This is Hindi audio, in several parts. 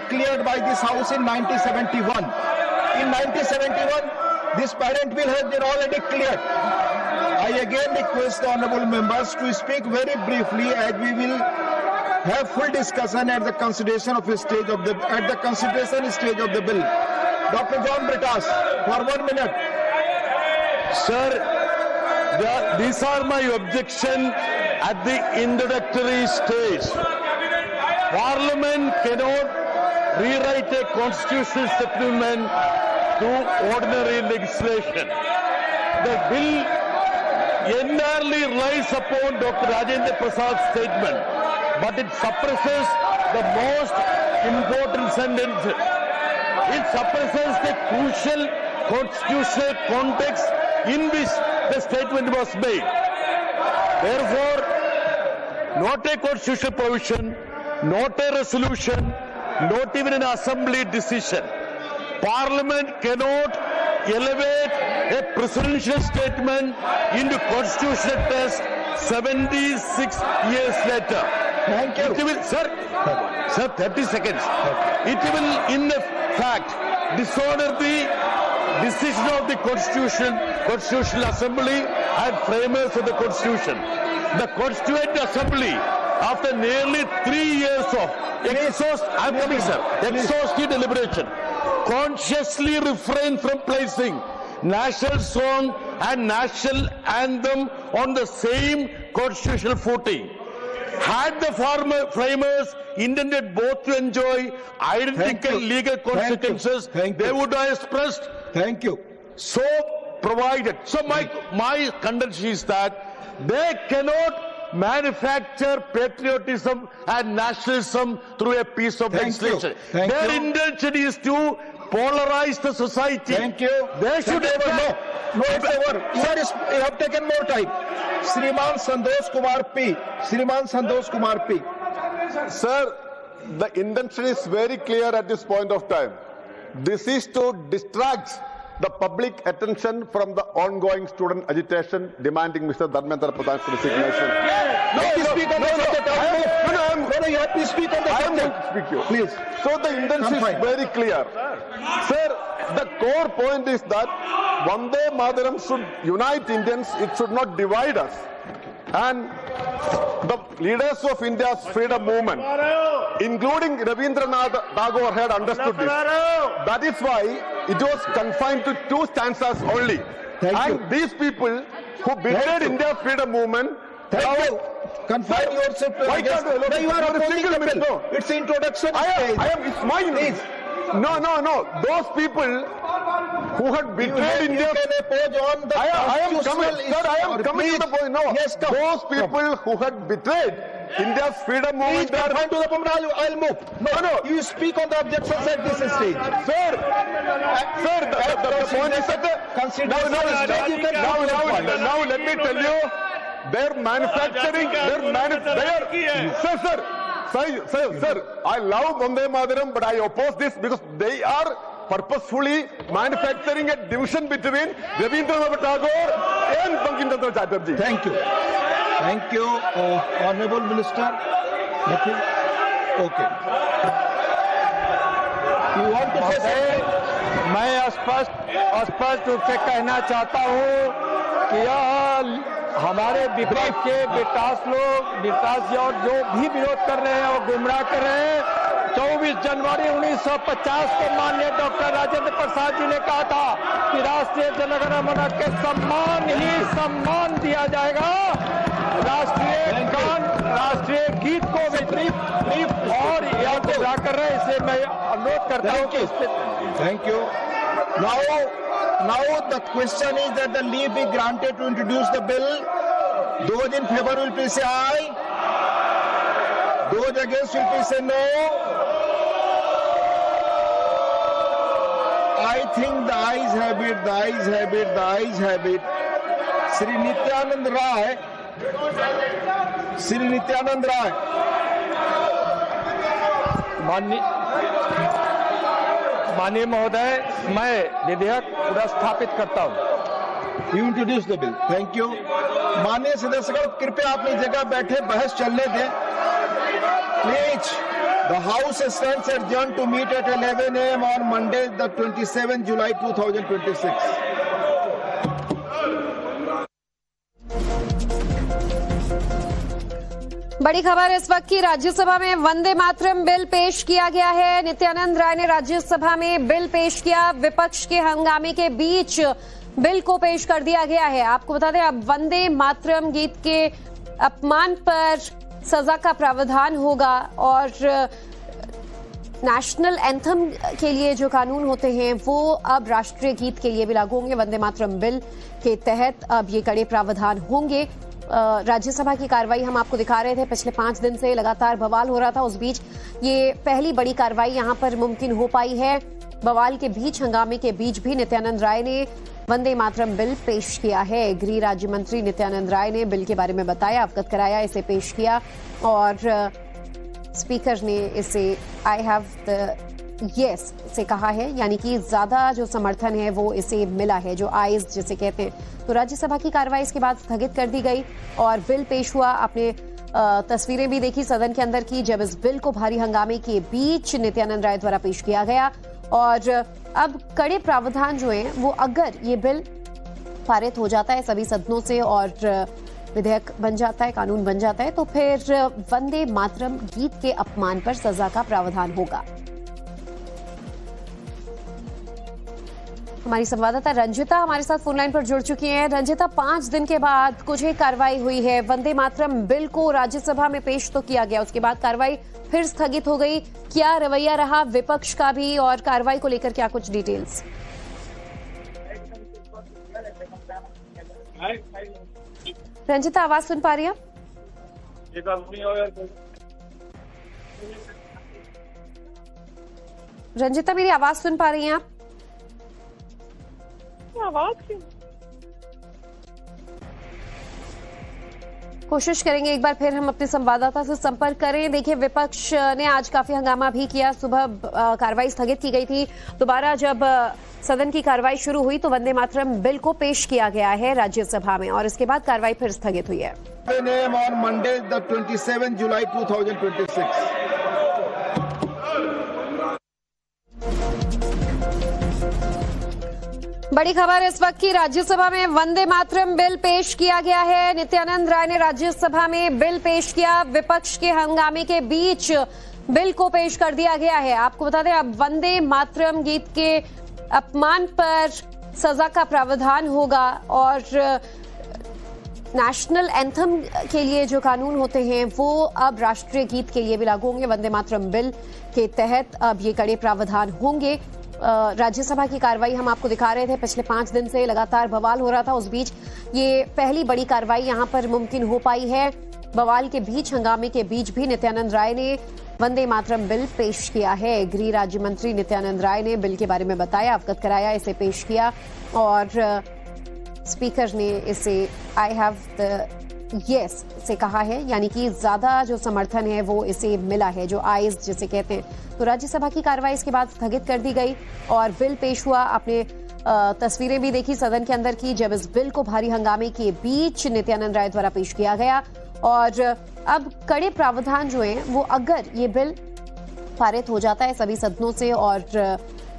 cleared by this House in 1971. In 1971, this parent bill has been already cleared. I again request the honourable members to speak very briefly, as we will have full discussion at the consideration stage of the bill. Dr. John Britas, for 1 minute. Sir, these are my objection at the introductory stage. Parliament cannot rewrite a constitutional settlement through ordinary legislation. The bill entirely relies upon Dr. Rajendra Prasad's statement, but it suppresses the most important sentences. It suppresses the crucial constitutional context in which the statement was made. Therefore, not a constitutional provision, not a resolution, not even an assembly decision. Parliament cannot elevate a presidential statement into constitutional test 76 years later. Thank you. It will, sir, 30 seconds. It will, in fact, dishonor the decision of the Constitutional Assembly and framers of the Constitution. The Constituent Assembly, after nearly 3 years of exhaustive deliberation, consciously refrained from placing national song and national anthem on the same constitutional footing. Had the framers intended both to enjoy identical legal consequences, they would have expressed. Thank you. So provided. So my contention is that they cannot manufacture patriotism and nationalism through a piece of legislation. Their intention is to polarize the society. Thank you. They should ever know. No, it's over. You have taken more time. Shriman Santosh Kumar P. Shriman Santosh Kumar P. Sir, the intention is very clear at this point of time. This is to distract the public attention from the ongoing student agitation demanding Mr. Dharmendra Pradhan's resignation. No, you speak on the subject. No, you have to speak on the subject. Please. So the intention is very clear. Sir, the core point is that Vande Mataram should unite Indians, it should not divide us. And the leaders of India's freedom movement, including Rabindranath Tagore, had understood this. That is why it was confined to 2 stanzas only. These people who betrayed India's freedom movement, confine yourself to why can't you are opposing the bill. No. It's introduction it's mine. Please. No. Those people who had betrayed India. You can oppose on the I am coming to the point. No. Yes, come. Those people who had betrayed India's freedom movement. Please confine to the point. I'll move. No. You speak on the objections at this stage. Sir, the point is that now let me tell you, they're manufacturing. Sir, I love Vande Mataram, but I oppose this because they are purposefully manufacturing a division between Rabindranath Tagore and Bankim Chandra Chatterjee. Thank you. Thank you, Honorable Minister. Nothing? Okay. You want to say? मैं स्पष्ट रूप से कहना चाहता हूँ कि यह हमारे विपक्ष के विकास और जो भी विरोध कर रहे हैं वो गुमराह कर रहे हैं। 24 जनवरी 1950 को माननीय डॉक्टर राजेंद्र प्रसाद जी ने कहा था कि राष्ट्रीय जनगणमन के सम्मान दिया जाएगा। राष्ट्रीय गीत को विपरीत और यह गुमराह कर रहे हैं, इसे मैं अनुरोध करता हूँ कि इस पे Thank you. Now the question is that the leave be granted to introduce the bill. Those in favor will please say aye. Those against will please say no. I think the ayes have it, the ayes have it, the ayes have it. Shri Nityanand Rai. माननीय महोदय, मैं विधेयक पुनर्स्थापित करता हूं। You introduce the bill. Thank you. माननीय सदस्यगण, कृपया अपनी जगह बैठे, बहस चलने दें। Please, The House stands adjourned to meet at 11 a.m. on Monday, the 27th July 2026. बड़ी खबर इस वक्त की, राज्यसभा में वंदे मातरम बिल पेश किया गया है। नित्यानंद राय ने राज्यसभा में बिल पेश किया। विपक्ष के हंगामे के बीच बिल को पेश कर दिया गया है। आपको बता दें, अब वंदे मातरम गीत के अपमान पर सजा का प्रावधान होगा और नेशनल एंथम के लिए जो कानून होते हैं वो अब राष्ट्रीय गीत के लिए भी लागू होंगे। वंदे मातरम बिल के तहत अब ये कड़े प्रावधान होंगे। राज्यसभा की कार्रवाई हम आपको दिखा रहे थे, पिछले 5 दिन से लगातार बवाल हो रहा था। उस बीच ये पहली बड़ी कार्रवाई यहां पर मुमकिन हो पाई है। बवाल के बीच, हंगामे के बीच भी नित्यानंद राय ने वंदे मातरम बिल पेश किया है। गृह राज्य मंत्री नित्यानंद राय ने बिल के बारे में बताया, अवगत कराया, इसे पेश किया और स्पीकर ने इसे आई हैव द यस से कहा है, यानी कि ज्यादा जो समर्थन है वो इसे मिला है, जो आइज जिसे कहते हैं। तो राज्यसभा की कार्रवाई इसके बाद स्थगित कर दी गई और बिल पेश हुआ। आपने तस्वीरें भी देखी सदन के अंदर की, जब इस बिल को भारी हंगामे के बीच नित्यानंद राय द्वारा पेश किया गया। और अब कड़े प्रावधान जो हैं वो, अगर ये बिल पारित हो जाता है सभी सदनों से और विधेयक बन जाता है, कानून बन जाता है, तो फिर वंदे मातरम गीत के अपमान पर सजा का प्रावधान होगा। हमारी संवाददाता रंजिता हमारे साथ फोनलाइन पर जुड़ चुकी हैं। रंजिता, 5 दिन के बाद कुछ ही कार्रवाई हुई है। वंदे मातरम बिल को राज्यसभा में पेश तो किया गया, उसके बाद कार्रवाई फिर स्थगित हो गई। क्या रवैया रहा विपक्ष का भी और कार्रवाई को लेकर क्या कुछ डिटेल्स? रंजिता, आवाज सुन पा रही हैं? रंजिता, मेरी आवाज सुन पा रही हैं आप? कोशिश करेंगे एक बार फिर हम अपने संवाददाता से संपर्क करें। देखिए, विपक्ष ने आज काफी हंगामा भी किया। सुबह कार्रवाई स्थगित की गई थी, दोबारा जब सदन की कार्रवाई शुरू हुई तो वंदे मातरम बिल को पेश किया गया है राज्यसभा में और इसके बाद कार्रवाई फिर स्थगित हुई है। On Monday, the 27th July 2026. बड़ी खबर इस वक्त की, राज्यसभा में वंदे मातरम बिल पेश किया गया है। नित्यानंद राय ने राज्यसभा में बिल पेश किया। विपक्ष के हंगामे के बीच बिल को पेश कर दिया गया है। आपको बता दें, अब वंदे मातरम गीत के अपमान पर सजा का प्रावधान होगा और नेशनल एंथम के लिए जो कानून होते हैं वो अब राष्ट्रीय गीत के लिए भी लागू होंगे। वंदे मातरम बिल के तहत अब ये कड़े प्रावधान होंगे। राज्यसभा की कार्रवाई हम आपको दिखा रहे थे, पिछले 5 दिन से लगातार बवाल हो रहा था। उस बीच ये पहली बड़ी कार्रवाई यहां पर मुमकिन हो पाई है। बवाल के बीच, हंगामे के बीच भी नित्यानंद राय ने वंदे मातरम बिल पेश किया है। गृह राज्य मंत्री नित्यानंद राय ने बिल के बारे में बताया, अवगत कराया, इसे पेश किया और स्पीकर ने इसे आई हैव द यस से कहा है, यानी कि ज्यादा जो समर्थन है वो इसे मिला है, जो आइज जिसे कहते हैं। तो राज्यसभा की कार्रवाई इसके बाद स्थगित कर दी गई और बिल पेश हुआ। आपने तस्वीरें भी देखी सदन के अंदर की, जब इस बिल को भारी हंगामे के बीच नित्यानंद राय द्वारा पेश किया गया। और अब कड़े प्रावधान जो हैं वो, अगर ये बिल पारित हो जाता है सभी सदनों से और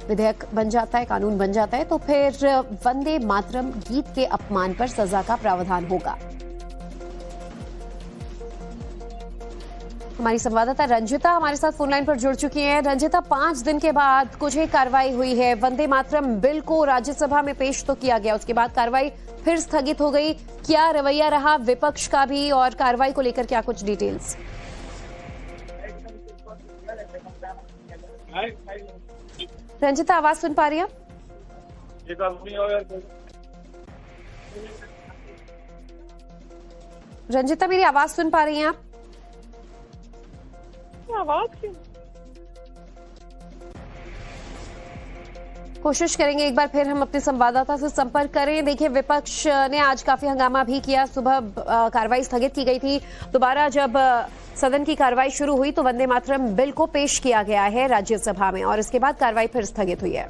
विधेयक बन जाता है, कानून बन जाता है, तो फिर वंदे मातरम गीत के अपमान पर सजा का प्रावधान होगा। हमारी संवाददाता रंजिता हमारे साथ फोनलाइन पर जुड़ चुकी हैं। रंजिता, 5 दिन के बाद कुछ ही कार्रवाई हुई है। वंदे मातरम बिल को राज्यसभा में पेश तो किया गया, उसके बाद कार्रवाई फिर स्थगित हो गई। क्या रवैया रहा विपक्ष का भी और कार्रवाई को लेकर क्या कुछ डिटेल्स? रंजिता, आवाज सुन पा रही हैं? रंजिता, मेरी आवाज सुन पा रही हैं आप? कोशिश करेंगे एक बार फिर हम अपने संवाददाता से संपर्क करें। देखिए, विपक्ष ने आज काफी हंगामा भी किया। सुबह कार्रवाई स्थगित की गई थी, दोबारा जब सदन की कार्रवाई शुरू हुई तो वंदे मातरम बिल को पेश किया गया है राज्यसभा में और इसके बाद कार्रवाई फिर स्थगित हुई है।